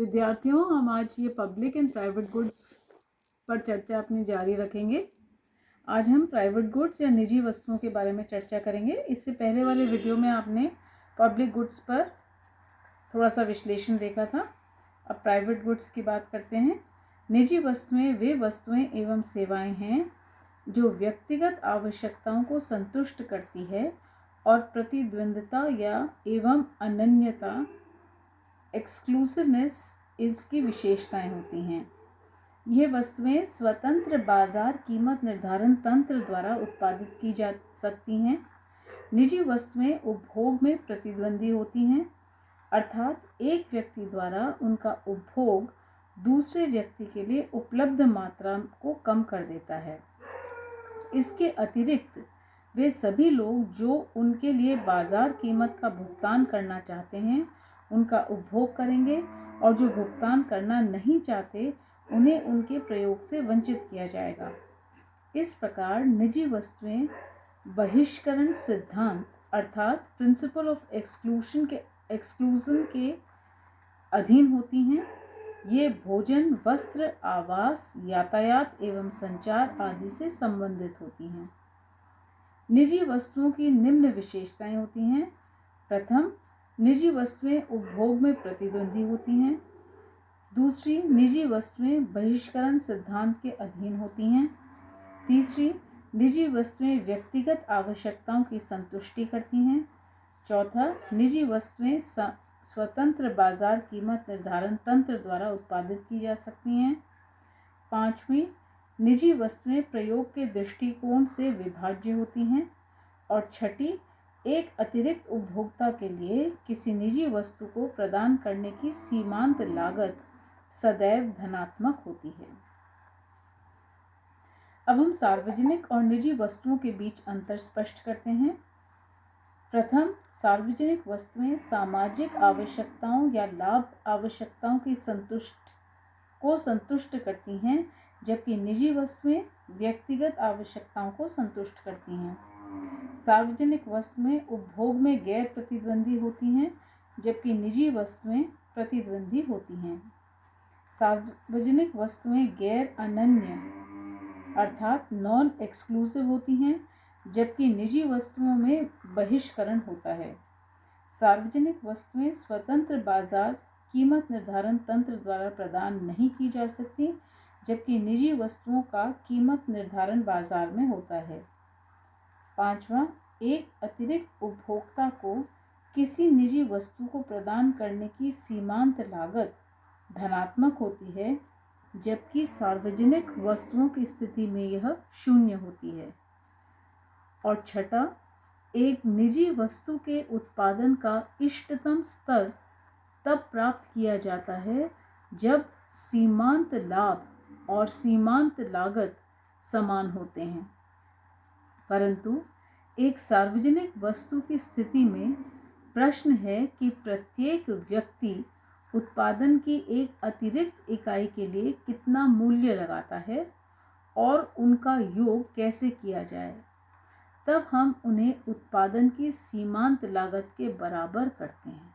विद्यार्थियों, हम आज ये पब्लिक एंड प्राइवेट गुड्स पर चर्चा अपनी जारी रखेंगे। आज हम प्राइवेट गुड्स या निजी वस्तुओं के बारे में चर्चा करेंगे। इससे पहले वाले वीडियो में आपने पब्लिक गुड्स पर थोड़ा सा विश्लेषण देखा था। अब प्राइवेट गुड्स की बात करते हैं। निजी वस्तुएं वे वस्तुएं एवं सेवाएं हैं जो व्यक्तिगत आवश्यकताओं को संतुष्ट करती है और प्रतिद्वंद्विता या एवं अनन्यता एक्सक्लूसिवनेस इसकी विशेषताएं होती हैं। ये वस्तुएं स्वतंत्र बाजार कीमत निर्धारण तंत्र द्वारा उत्पादित की जा सकती हैं। निजी वस्तुएं उपभोग में प्रतिद्वंदी होती हैं, अर्थात एक व्यक्ति द्वारा उनका उपभोग दूसरे व्यक्ति के लिए उपलब्ध मात्रा को कम कर देता है। इसके अतिरिक्त वे सभी लोग जो उनके लिए बाजार कीमत का भुगतान करना चाहते हैं उनका उपभोग करेंगे, और जो भुगतान करना नहीं चाहते उन्हें उनके प्रयोग से वंचित किया जाएगा। इस प्रकार निजी वस्तुएं बहिष्करण सिद्धांत अर्थात प्रिंसिपल ऑफ एक्सक्लूजन के अधीन होती हैं। ये भोजन, वस्त्र, आवास, यातायात एवं संचार आदि से संबंधित होती हैं। निजी वस्तुओं की निम्न विशेषताएं होती हैं। प्रथम, निजी वस्तुएं उपभोग में प्रतिद्वंदी होती हैं। दूसरी, निजी वस्तुएं बहिष्करण सिद्धांत के अधीन होती हैं। तीसरी, निजी वस्तुएं व्यक्तिगत आवश्यकताओं की संतुष्टि करती हैं। चौथा, निजी वस्तुएं स्वतंत्र बाजार कीमत निर्धारण तंत्र द्वारा उत्पादित की जा सकती हैं। पांचवी, निजी वस्तुएं प्रयोग के दृष्टिकोण से विभाज्य होती हैं। और छठी, एक अतिरिक्त उपभोक्ता के लिए किसी निजी वस्तु को प्रदान करने की सीमांत लागत सदैव धनात्मक होती है। अब हम सार्वजनिक और निजी वस्तुओं के बीच अंतर स्पष्ट करते हैं। प्रथम, सार्वजनिक वस्तुएं सामाजिक आवश्यकताओं या लाभ आवश्यकताओं की संतुष्ट करती हैं, जबकि निजी वस्तुएं व्यक्तिगत आवश्यकताओं को संतुष्ट करती हैं। सार्वजनिक वस्तुएं उपभोग में गैर प्रतिद्वंदी होती हैं, जबकि निजी वस्तुएं प्रतिद्वंदी होती हैं। सार्वजनिक वस्तुएं गैर अनन्य अर्थात नॉन एक्सक्लूसिव होती हैं, जबकि निजी वस्तुओं में बहिष्करण होता है। सार्वजनिक वस्तुएं स्वतंत्र बाजार कीमत निर्धारण तंत्र द्वारा प्रदान नहीं की जा सकती, जबकि निजी वस्तुओं का कीमत निर्धारण बाजार में होता है। पांचवा, एक अतिरिक्त उपभोक्ता को किसी निजी वस्तु को प्रदान करने की सीमांत लागत धनात्मक होती है, जबकि सार्वजनिक वस्तुओं की स्थिति में यह शून्य होती है। और छठा, एक निजी वस्तु के उत्पादन का इष्टतम स्तर तब प्राप्त किया जाता है जब सीमांत लाभ और सीमांत लागत समान होते हैं। परंतु एक सार्वजनिक वस्तु की स्थिति में प्रश्न है कि प्रत्येक व्यक्ति उत्पादन की एक अतिरिक्त इकाई के लिए कितना मूल्य लगाता है और उनका योग कैसे किया जाए। तब हम उन्हें उत्पादन की सीमांत लागत के बराबर करते हैं।